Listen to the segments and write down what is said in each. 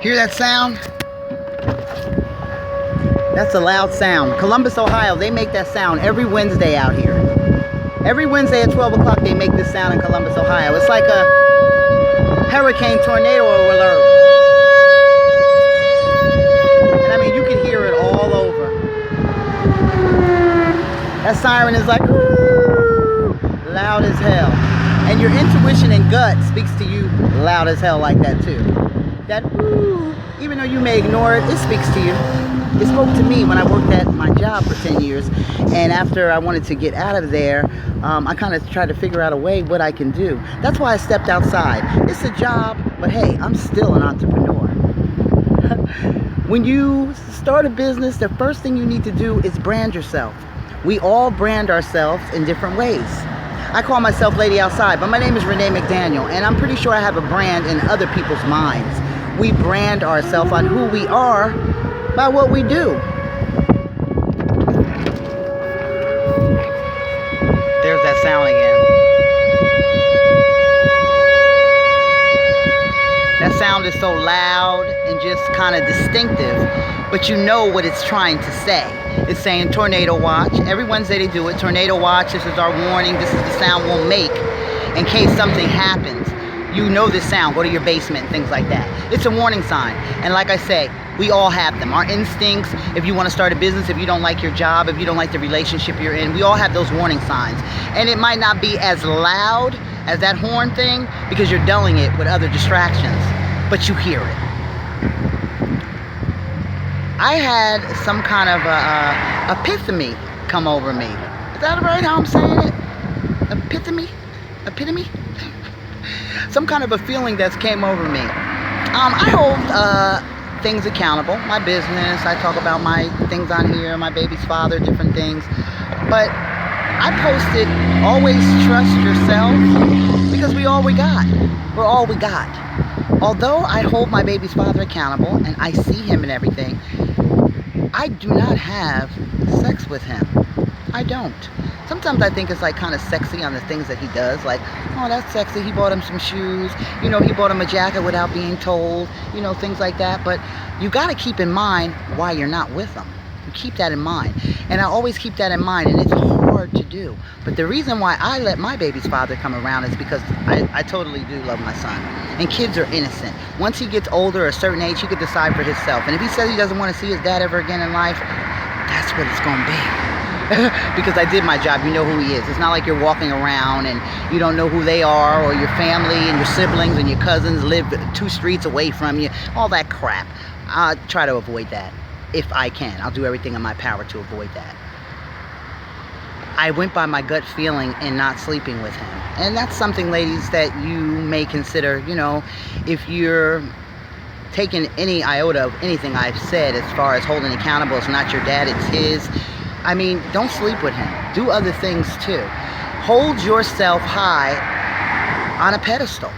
Hear that sound? That's a loud sound. Columbus, Ohio, they make that sound every Wednesday out here. Every Wednesday at 12 o'clock, they make this sound in Columbus, Ohio. It's like a hurricane tornado alert. And I mean, you can hear it all over. That siren is like, ooh, loud as hell. And your intuition and gut speaks to you loud as hell like that too. That ooh, even though you may ignore it, it speaks to you. It spoke to me when I worked at my job for 10 years. And after I wanted to get out of there, I kind of tried to figure out a way what I can do. That's why I stepped outside. It's a job, but hey, I'm still an entrepreneur. When you start a business, the first thing you need to do is brand yourself. We all brand ourselves in different ways. I call myself Lady Outside, but my name is Renee McDaniel, and I'm pretty sure I have a brand in other people's minds. We brand ourselves on who we are by what we do. There's that sound again. That sound is so loud and just kind of distinctive, but you know what it's trying to say. It's saying tornado watch. Every Wednesday they do it. Tornado watch. This is our warning. This is the sound we'll make in case something happens. You know this sound. Go to your basement, things like that. It's a warning sign. And like I say, we all have them. Our instincts, if you want to start a business, if you don't like your job, if you don't like the relationship you're in, we all have those warning signs. And it might not be as loud as that horn thing because you're dulling it with other distractions, but you hear it. I had some kind of epiphany come over me. Is that right how I'm saying it? Epiphany? Epitome? Some kind of a feeling that's came over me. I hold things accountable. My business, I talk about my things on here, my baby's father, different things. But I posted, always trust yourself, because we all we got. We're all we got. Although I hold my baby's father accountable and I see him and everything, I do not have sex with him. I don't. Sometimes I think it's like kind of sexy on the things that he does. Like, oh, that's sexy. He bought him some shoes. You know, he bought him a jacket without being told. You know, things like that. But you got to keep in mind why you're not with him. You keep that in mind. And I always keep that in mind. And it's hard to do. But the reason why I let my baby's father come around is because I totally do love my son. And kids are innocent. Once he gets older, a certain age, he could decide for himself. And if he says he doesn't want to see his dad ever again in life, that's what it's going to be. Because I did my job. You know who he is. It's not like you're walking around and you don't know who they are, or your family and your siblings and your cousins live 2 streets away from you. All that crap. I try to avoid that if I can. I'll do everything in my power to avoid that. I went by my gut feeling in not sleeping with him. And that's something, ladies, that you may consider, you know, if you're taking any iota of anything I've said as far as holding accountable. It's not your dad, it's his. I mean, don't sleep with him. Do other things too. Hold yourself high on a pedestal.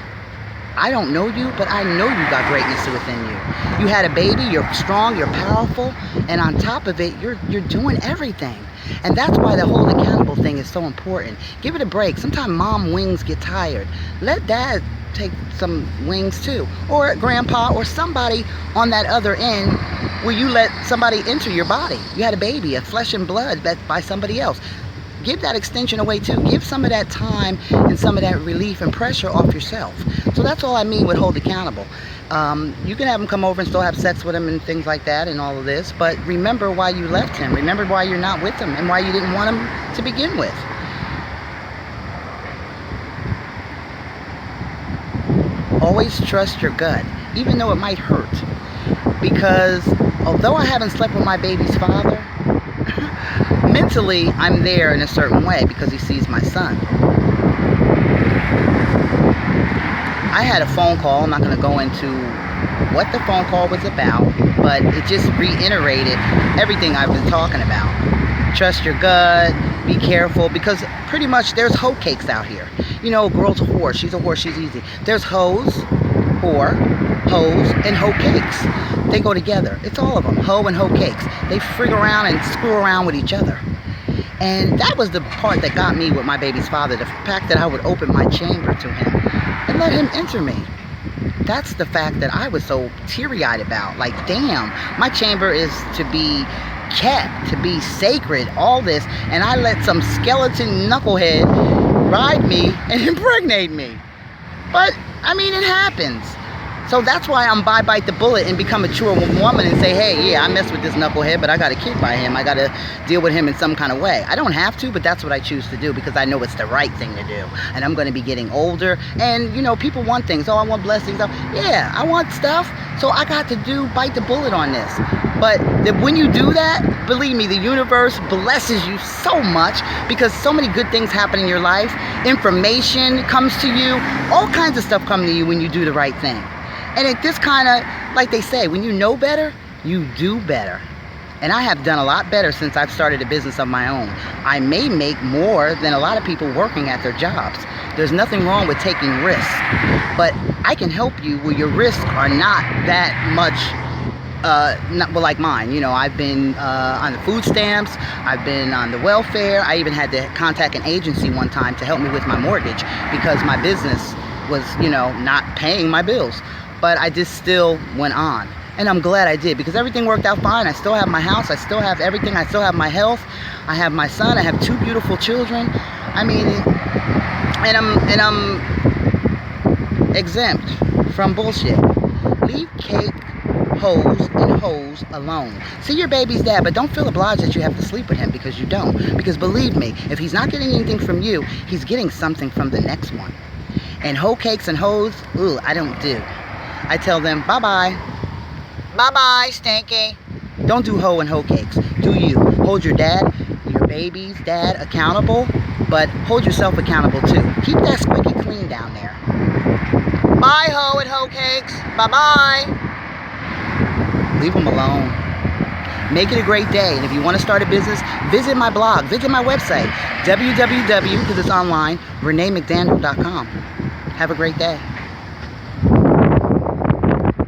I don't know you, but I know you got greatness within you. You had a baby, you're strong, you're powerful, and on top of it, you're doing everything. And that's why the hold accountable thing is so important. Give it a break. Sometimes mom wings get tired. Let dad take some wings too. Or grandpa or somebody on that other end where you let somebody enter your body. You had a baby, a flesh and blood by somebody else. Give that extension away too. Give some of that time and some of that relief and pressure off yourself. So that's all I mean with hold accountable. You can have him come over and still have sex with him and things like that and all of this, but remember why you left him. Remember why you're not with him and why you didn't want him to begin with. Always trust your gut, even though it might hurt. Because although I haven't slept with my baby's father, mentally I'm there in a certain way because he sees my son. I had a phone call. I'm not going to go into what the phone call was about, but it just reiterated everything I've been talking about. Trust your gut, be careful, because pretty much there's hoe cakes out here. You know, a girl's a whore. She's a whore, she's easy. There's hoes, whore, hoes, and hoe cakes. They go together. It's all of them, hoe and hoe cakes. They frig around and screw around with each other. And that was the part that got me with my baby's father, the fact that I would open my chamber to him and let him enter me. that's the fact that I was so teary-eyed about. Like, damn, my chamber is to be kept, to be sacred, all this, and I let some skeleton knucklehead ride me and impregnate me. But, I mean, it happens. So that's why I'm bite the bullet and become a true woman and say, hey, yeah, I mess with this knucklehead, but I got a kid by him. I got to deal with him in some kind of way. I don't have to, but that's what I choose to do because I know it's the right thing to do. And I'm going to be getting older. And, you know, people want things. Oh, I want blessings. Yeah, I want stuff. So I got to bite the bullet on this. But when you do that, believe me, the universe blesses you so much because so many good things happen in your life. Information comes to you. All kinds of stuff come to you when you do the right thing. And it just kind of, like they say, when you know better, you do better. And I have done a lot better since I've started a business of my own. I may make more than a lot of people working at their jobs. There's nothing wrong with taking risks. But I can help you where your risks are not that much, like mine. You know, I've been on the food stamps. I've been on the welfare. I even had to contact an agency one time to help me with my mortgage because my business was, you know, not paying my bills. But I just still went on. And I'm glad I did because everything worked out fine. I still have my house. I still have everything. I still have my health. I have my son. I have 2 beautiful children. I mean, and I'm exempt from bullshit. Leave cake, hoes, and hoes alone. See your baby's dad, but don't feel obliged that you have to sleep with him because you don't. Because believe me, if he's not getting anything from you, he's getting something from the next one. And hoe cakes and hoes, ooh, I don't do. I tell them, bye-bye. Bye-bye, stinky. Don't do hoe and hoe cakes. Do you. Hold your dad, your baby's dad accountable, but hold yourself accountable too. Keep that squeaky clean down there. Bye, hoe and hoe cakes. Bye-bye. Leave them alone. Make it a great day. And if you want to start a business, visit my blog. Visit my website, www, because it's online, reneemcdaniel.com. Have a great day.